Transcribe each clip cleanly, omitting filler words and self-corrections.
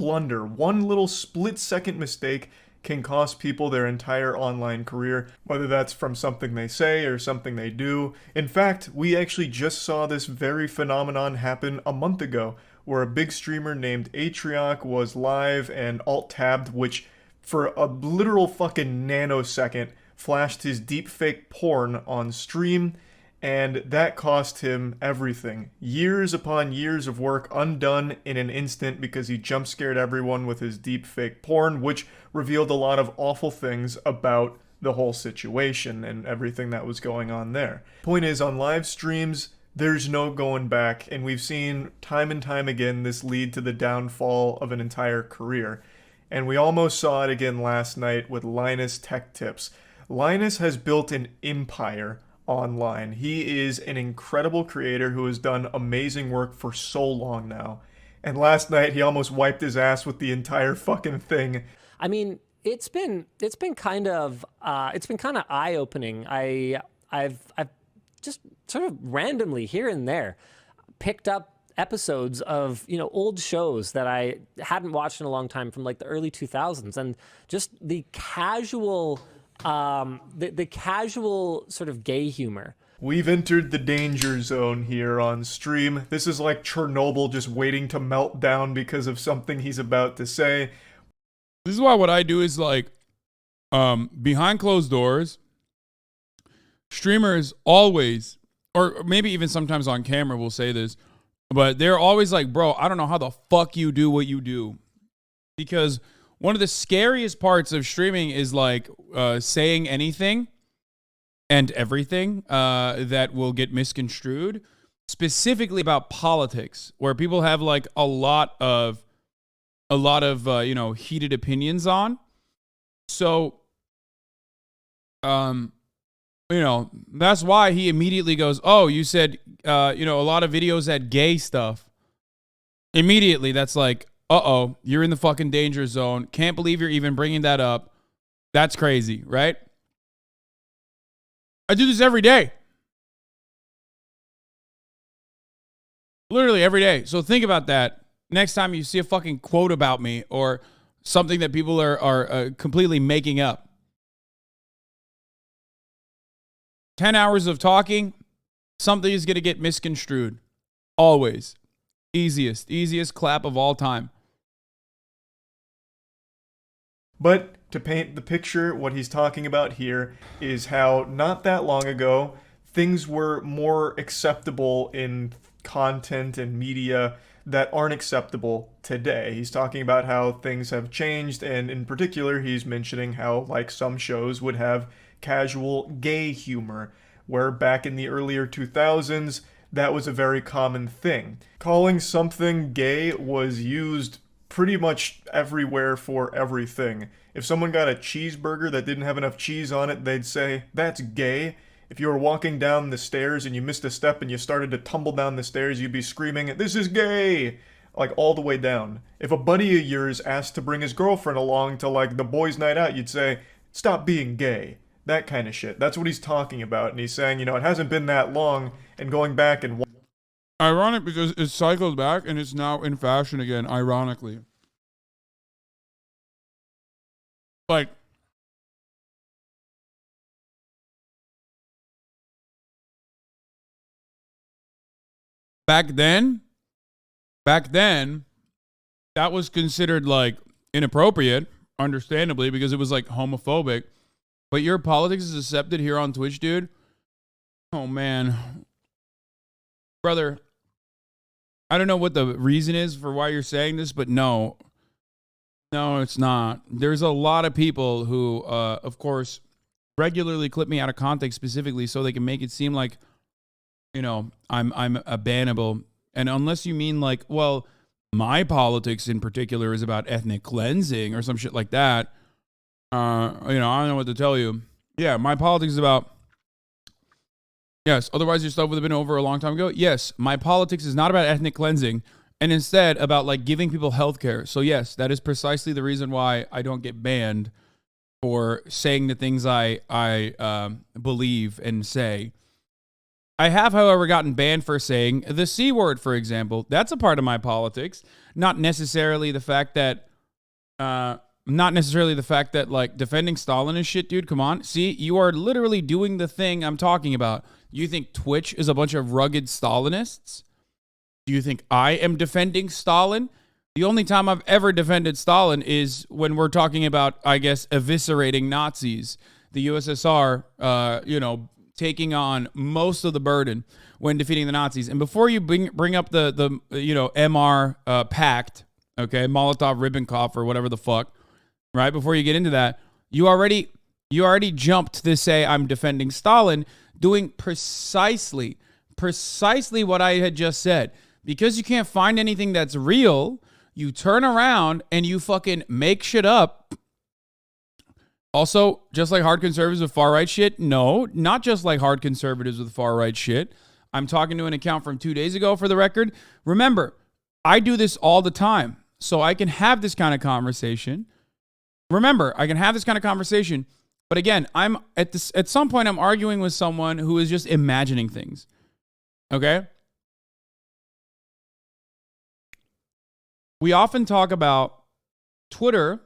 blunder, one little split-second mistake can cost people their entire online career, whether that's from something they say or something they do. In fact, we actually just saw this very phenomenon happen a month ago, where a big streamer named Atrioc was live and alt-tabbed, which for a literal fucking nanosecond flashed his deepfake porn on stream, and that cost him everything. Years upon years of work undone in an instant because he jump scared everyone with his deep fake porn, which revealed a lot of awful things about the whole situation and everything that was going on there. Point is, on live streams, there's no going back, and we've seen time and time again this lead to the downfall of an entire career. And we almost saw it again last night with Linus Tech Tips. Linus has built an empire online. He is an incredible creator who has done amazing work for so long now. And last night he almost wiped his ass with the entire fucking thing. I mean, it's been kind of eye-opening. I've just sort of randomly here and there picked up episodes of, you know, old shows that I hadn't watched in a long time from like the early 2000s, and just the casual the casual sort of gay humor. We've entered the danger zone here on stream. This is like Chernobyl just waiting to melt down because of something he's about to say. This is why what I do is like, behind closed doors, streamers always, or maybe even sometimes on camera will say this, but they're always like, bro, I don't know how the fuck you do what you do. Because one of the scariest parts of streaming is like saying anything and everything that will get misconstrued, specifically about politics, where people have like a lot of you know, heated opinions on. So, you know, that's why he immediately goes, oh, you said, you know, a lot of videos had gay stuff. Immediately, that's like, uh-oh, you're in the fucking danger zone. Can't believe you're even bringing that up. That's crazy, right? I do this every day. Literally every day. So think about that. Next time you see a fucking quote about me or something that people are completely making up. 10 hours of talking, something is going to get misconstrued. Always. Easiest clap of all time. But to paint the picture, what he's talking about here is how not that long ago, things were more acceptable in content and media that aren't acceptable today. He's talking about how things have changed, and in particular, he's mentioning how, like, some shows would have casual gay humor, where back in the earlier 2000s, that was a very common thing. Calling something gay was used pretty much everywhere for everything. If someone got a cheeseburger that didn't have enough cheese on it, they'd say, that's gay. If you were walking down the stairs and you missed a step and you started to tumble down the stairs, you'd be screaming, this is gay! Like, all the way down. If a buddy of yours asked to bring his girlfriend along to, like, the boys' night out, you'd say, stop being gay. That kind of shit. That's what he's talking about. And he's saying, you know, it hasn't been that long, and going back and... Ironic because it's cycled back and it's now in fashion again, ironically. Like, back then, that was considered like inappropriate, understandably, because it was like homophobic. But your politics is accepted here on Twitch, dude. Oh, man. Brother, I don't know what the reason is for why you're saying this, but no. No, it's not. There's a lot of people who, of course, regularly clip me out of context specifically so they can make it seem like, you know, I'm a bannable. And unless you mean like, well, my politics in particular is about ethnic cleansing or some shit like that, you know, I don't know what to tell you. Yeah, my politics is about... Yes, otherwise your stuff would have been over a long time ago. Yes, my politics is not about ethnic cleansing, and instead about like giving people healthcare. So yes, that is precisely the reason why I don't get banned for saying the things I believe and say. I have, however, gotten banned for saying the C word, for example. That's a part of my politics. Not necessarily the fact that, like defending Stalin is shit, dude. Come on. See, you are literally doing the thing I'm talking about. You think Twitch is a bunch of rugged Stalinists? Do you think I am defending Stalin? The only time I've ever defended Stalin is when we're talking about, I guess, eviscerating Nazis. The USSR, taking on most of the burden when defeating the Nazis. And before you bring up the MR pact, okay, Molotov-Ribbentrop or whatever the fuck, right? Before you get into that, you already jumped to say I'm defending Stalin, doing precisely what I had just said. Because you can't find anything that's real, you turn around and you fucking make shit up. Also, just like hard conservatives with far right shit, no, not just like hard conservatives with far right shit. I'm talking to an account from 2 days ago for the record. Remember, I do this all the time, so I can have this kind of conversation. Remember, I can have this kind of conversation, but again, I'm at some point I'm arguing with someone who is just imagining things. Okay? We often talk about Twitter.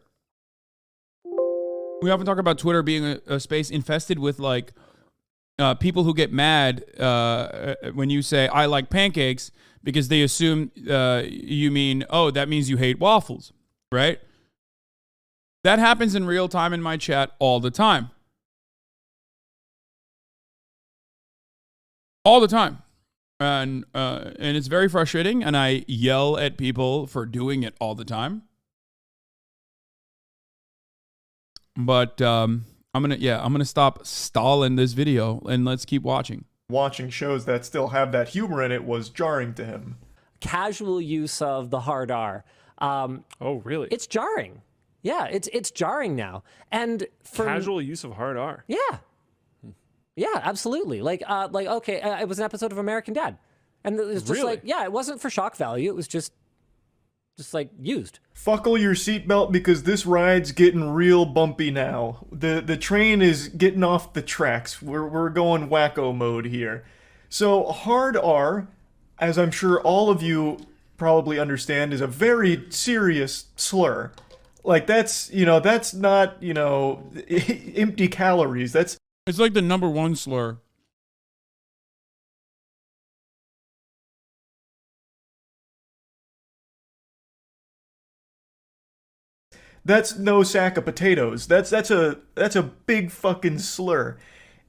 We often talk about Twitter being a space infested with like people who get mad when you say I like pancakes because they assume you mean, oh, that means you hate waffles, right? That happens in real time in my chat all the time. All the time. And it's very frustrating, and I yell at people for doing it all the time. But I'm gonna stop stalling this video and let's keep watching. Watching shows that still have that humor in it was jarring to him. Casual use of the hard R. Oh, really? It's jarring. Yeah, it's jarring now. And for Casual use of hard R. Yeah. Yeah, absolutely. Okay, it was an episode of American Dad. And it was just Really? like, yeah, it wasn't for shock value. It was just like used. Buckle your seatbelt because this ride's getting real bumpy now. The train is getting off the tracks. We're going wacko mode here. So hard R, as I'm sure all of you probably understand, is a very serious slur. Like that's not, empty calories. It's like the number one slur. That's no sack of potatoes. That's a big fucking slur.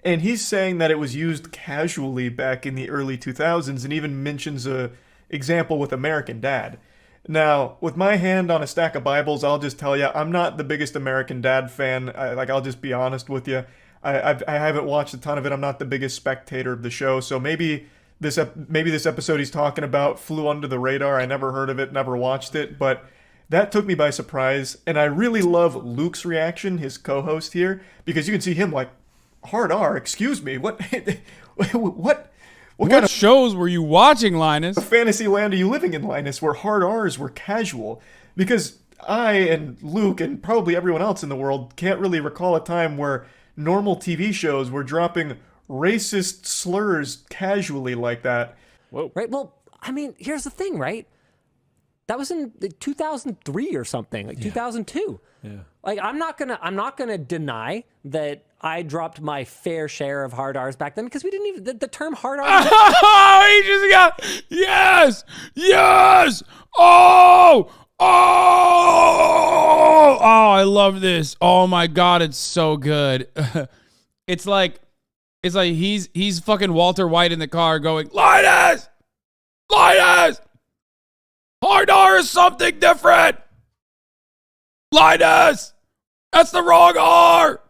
And he's saying that it was used casually back in the early 2000s and even mentions a example with American Dad. Now, with my hand on a stack of Bibles, I'll just tell you, I'm not the biggest American Dad fan. I'll just be honest with you. I haven't watched a ton of it. I'm not the biggest spectator of the show, so maybe this episode he's talking about flew under the radar. I never heard of it, never watched it, but that took me by surprise. And I really love Luke's reaction, his co-host here, because you can see him like, hard R, excuse me, what What kind of shows were you watching, Linus? fantasy land are you living in, Linus, where hard R's were casual? Because I and Luke and probably everyone else in the world can't really recall a time where normal TV shows were dropping racist slurs casually like that. Whoa. Right? Well, I mean, here's the thing, right? That was in 2003 or something, like 2002. Yeah. Like I'm not gonna deny that I dropped my fair share of hard R's back then because we didn't even the term hard R. Oh, he just got yes. Oh, I love this. Oh my god, it's so good. It's like he's fucking Walter White in the car going, Linus, hard R is something different. Linus, that's the wrong R.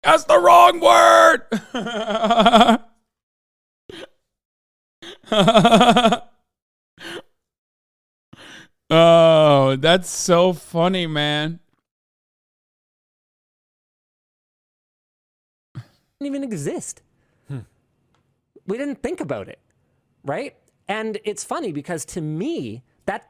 That's the wrong word. Oh, that's so funny, man. Didn't even exist. We didn't think about it, right? And it's funny because to me, that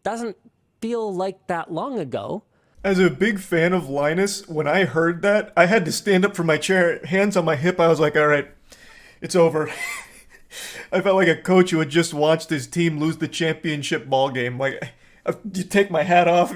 doesn't feel like that long ago. As a big fan of Linus, when I heard that, I had to stand up from my chair, hands on my hip. I was like, all right, it's over. I felt like a coach who had just watched his team lose the championship ball game. Like, you take my hat off,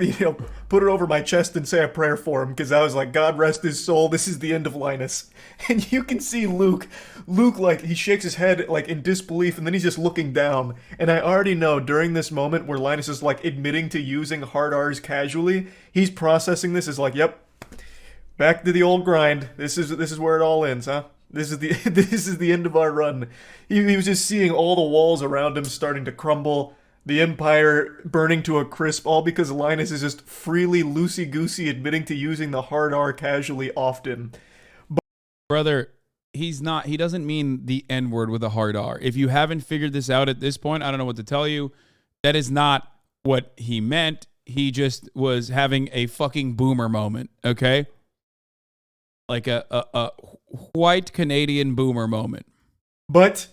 put it over my chest and say a prayer for him, because I was like, God rest his soul, this is the end of Linus. And you can see Luke, like, he shakes his head, like, in disbelief, and then he's just looking down. And I already know, during this moment where Linus is, like, admitting to using hard R's casually, he's processing this as like, yep, back to the old grind. This is where it all ends, huh? This is the end of our run. He was just seeing all the walls around him starting to crumble, the Empire burning to a crisp, all because Linus is just freely loosey-goosey admitting to using the hard R casually often. Brother, he doesn't mean the N-word with a hard R. If you haven't figured this out at this point, I don't know what to tell you. That is not what he meant. He just was having a fucking boomer moment, okay? Like a white Canadian boomer moment. But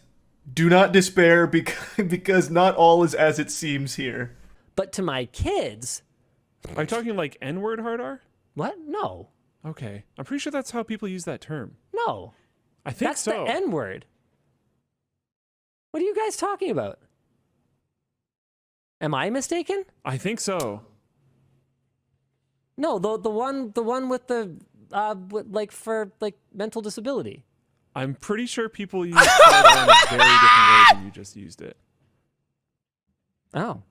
do not despair, because not all is as it seems here. But to my kids, Are you talking like N-word hard R? what? No. Okay. I'm pretty sure that's how people use that term. No. I think That's so. the N-word. What are you guys talking about? Am I mistaken? I think so. No, the one with the for mental disability. I'm pretty sure people use hard R in a very different way than you just used it. Oh.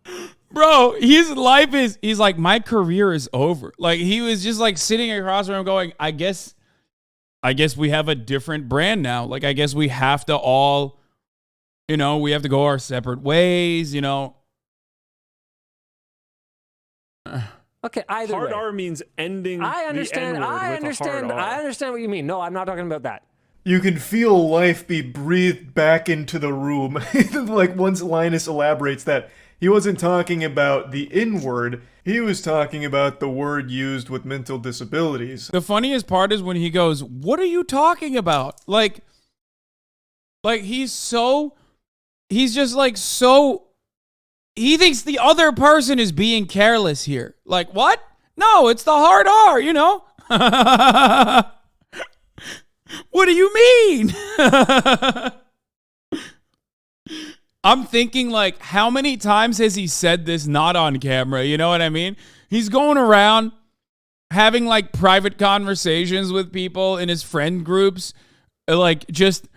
Bro, his life is, he's like, my career is over. Like, he was just like sitting across from him going, I guess we have a different brand now. Like, I guess we have to all, we have to go our separate ways, Okay, either Hard way. R means ending I understand. the N-word I with understand. a hard R. I understand what you mean. No, I'm not talking about that. You can feel life be breathed back into the room. Like, once Linus elaborates that he wasn't talking about the N-word, he was talking about the word used with mental disabilities. The funniest part is when he goes, what are you talking about? Like he's just like, so he thinks the other person is being careless here. Like, what? No, it's the hard R, What do you mean? I'm thinking, like, how many times has he said this not on camera? You know what I mean? He's going around having, like, private conversations with people in his friend groups, like, just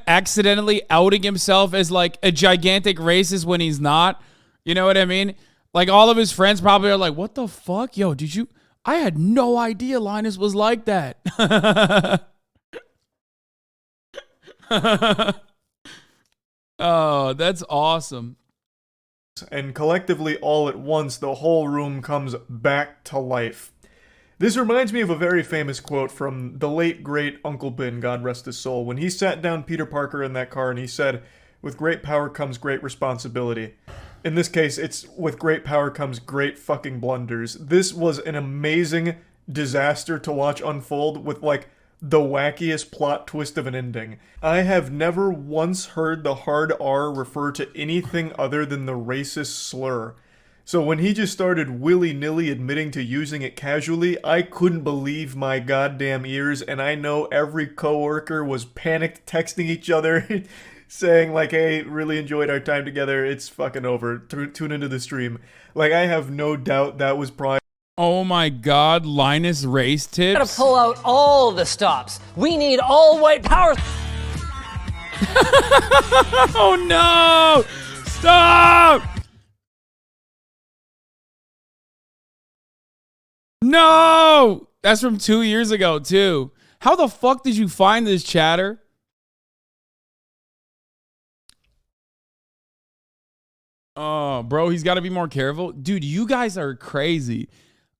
accidentally outing himself as, like, a gigantic racist when he's not. You know what I mean? Like, all of his friends probably are like, what the fuck? Yo, I had no idea Linus was like that. Oh, that's awesome. And collectively, all at once, the whole room comes back to life. This reminds me of a very famous quote from the late, great Uncle Ben, God rest his soul, when he sat down Peter Parker in that car and he said, with great power comes great responsibility. In this case, it's with great power comes great fucking blunders. This was an amazing disaster to watch unfold with, like, the wackiest plot twist of an ending. I have never once heard the hard R refer to anything other than the racist slur. So when he just started willy-nilly admitting to using it casually, I couldn't believe my goddamn ears, and I know every coworker was panicked texting each other saying like, hey, really enjoyed our time together, it's fucking over, tune into the stream. Like, I have no doubt that was probably... Oh my God, Linus race tips. Gotta pull out all the stops. We need all white power. Oh no! Stop! No! That's from 2 years ago, too. How the fuck did you find this, chatter? Oh, bro, he's got to be more careful. Dude, you guys are crazy.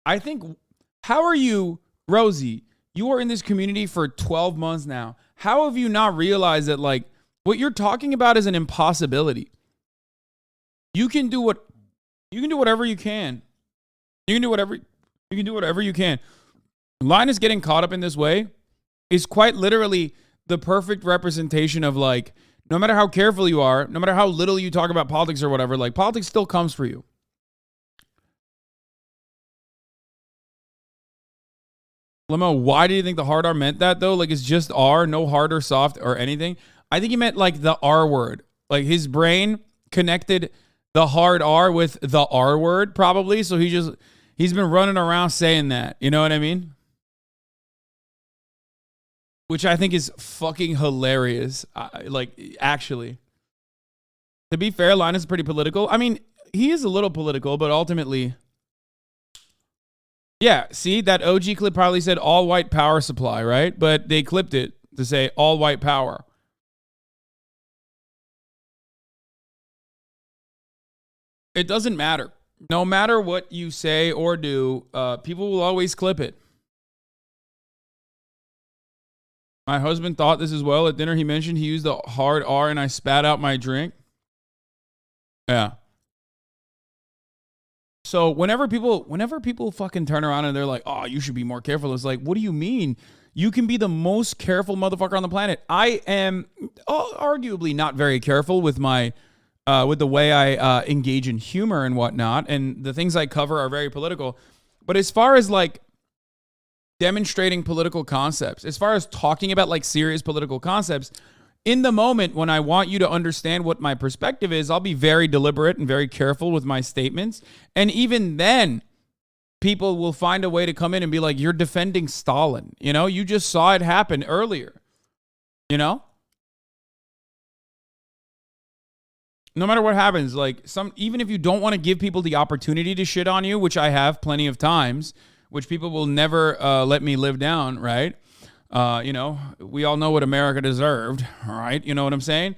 I think, how are you, Rosie? You are in this community for 12 months now. How have you not realized that, like, what you're talking about is an impossibility? You can do whatever you can. You can do whatever you can. Linus getting caught up in this way is quite literally the perfect representation of, like, no matter how careful you are, no matter how little you talk about politics or whatever, like, politics still comes for you. Limo, why do you think the hard R meant that though? Like it's just R, no hard or soft or anything. I think he meant like the R word. Like his brain connected the hard R with the R word probably. So he's been running around saying that. You know what I mean? Which I think is fucking hilarious. Like actually. To be fair, Linus is pretty political. I mean, he is a little political, but ultimately... Yeah, see, that OG clip probably said all white power supply, right? But they clipped it to say all white power. It doesn't matter. No matter what you say or do, people will always clip it. My husband thought this as well. At dinner, he mentioned he used the hard R and I spat out my drink. Yeah. So whenever people fucking turn around and they're like, oh, you should be more careful. It's like, what do you mean? You can be the most careful motherfucker on the planet. I am arguably not very careful with my, with the way I engage in humor and whatnot. And the things I cover are very political. But as far as like demonstrating political concepts, as far as talking about like serious political concepts, in the moment when I want you to understand what my perspective is, I'll be very deliberate and very careful with my statements. And even then, people will find a way to come in and be like, you're defending Stalin. You know, you just saw it happen earlier. You know? No matter what happens, like even if you don't want to give people the opportunity to shit on you, which I have plenty of times, which people will never let me live down, right? You know, we all know what America deserved, all right? You know what I'm saying?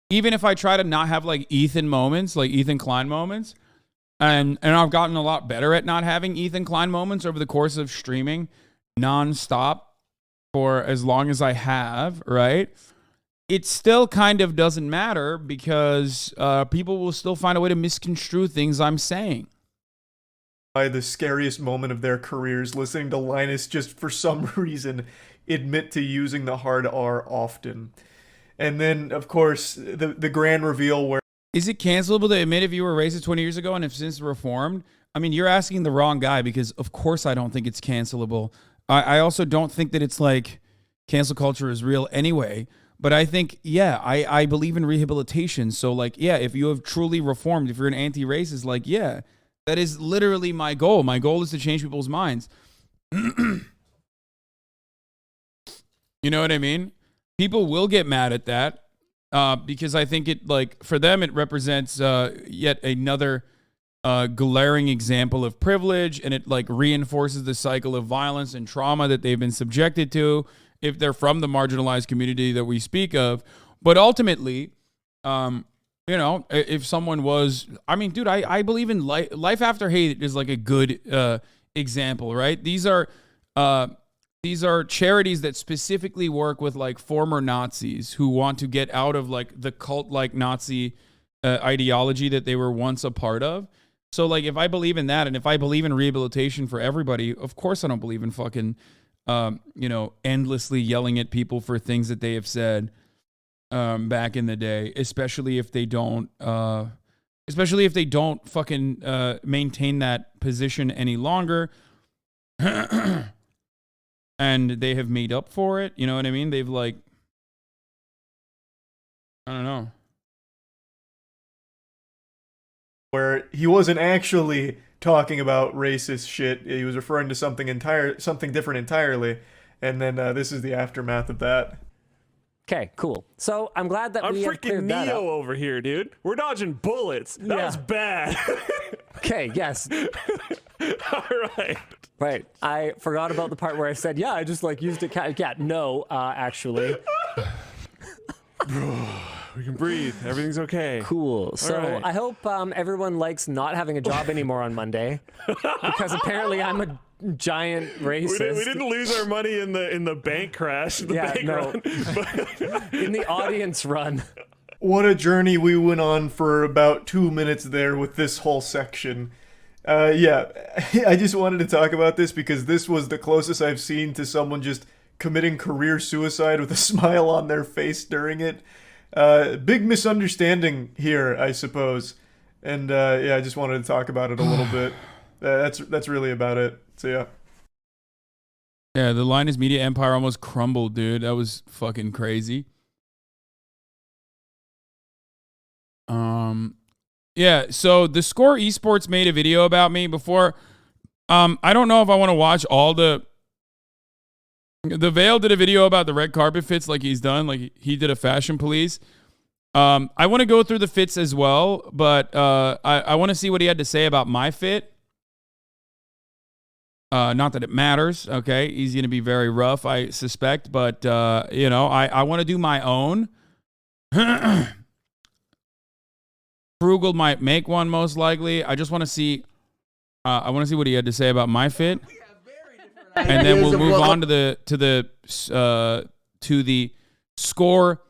Even if I try to not have like Ethan moments, like Ethan Klein moments, and I've gotten a lot better at not having Ethan Klein moments over the course of streaming nonstop for as long as I have, right? It still kind of doesn't matter because people will still find a way to misconstrue things I'm saying. By the scariest moment of their careers, listening to Linus just for some reason admit to using the hard R often. And then, of course, the grand reveal where... Is it cancelable to admit if you were racist 20 years ago and have since reformed? I mean, you're asking the wrong guy because, of course, I don't think it's cancelable. I also don't think that it's like cancel culture is real anyway. But I think, yeah, I believe in rehabilitation. So, like, yeah, if you have truly reformed, if you're an anti-racist, like, yeah... That is literally my goal. My goal is to change people's minds. You know what I mean? People will get mad at that because I think it, like, for them, it represents yet another glaring example of privilege, and it, like, reinforces the cycle of violence and trauma that they've been subjected to if they're from the marginalized community that we speak of. But ultimately, you know, if someone was, I mean, dude, I believe in life after hate is like a good example, right? These are charities that specifically work with like former Nazis who want to get out of like the cult-like Nazi ideology that they were once a part of. So like, if I believe in that and if I believe in rehabilitation for everybody, of course I don't believe in fucking, you know, endlessly yelling at people for things that they have said. Back in the day, especially if they don't fucking maintain that position any longer, and they have made up for it. You know what I mean? They've like, I don't know, where he wasn't actually talking about racist shit. He was referring to something different entirely, and then this is the aftermath of that. Okay, cool. So I'm glad that we have cleared that up. I'm freaking Neo over here, dude. We're dodging bullets. That was bad. Okay, yes. All right. Right. I forgot about the part where I said, yeah, I just like used it. Yeah, no, actually. We can breathe. Everything's okay. Cool. So right. I hope everyone likes not having a job anymore on Monday, because apparently I'm a giant racist. We didn't lose our money in the bank crash. The bank run. In the audience run. What a journey we went on for about 2 minutes there with this whole section. Yeah, I just wanted to talk about this because this was the closest I've seen to someone just committing career suicide with a smile on their face during it. Big misunderstanding here, I suppose. And yeah, I just wanted to talk about it a little bit. That's really about it. So yeah. Yeah, the Linus media empire almost crumbled, dude. That was fucking crazy. Yeah, so the Score Esports made a video about me before. I don't know if I want to watch all the Veil did a video about the red carpet fits like he's done, like he did a fashion police. I want to go through the fits as well, but I want to see what he had to say about my fit. Not that it matters, okay? He's going to be very rough, I suspect, but, you know, I want to do my own. Frugal might make one most likely. I just want to see, I want to see what he had to say about my fit. And then we'll move on to the Score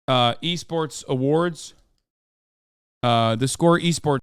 Esports Awards. The Score Esports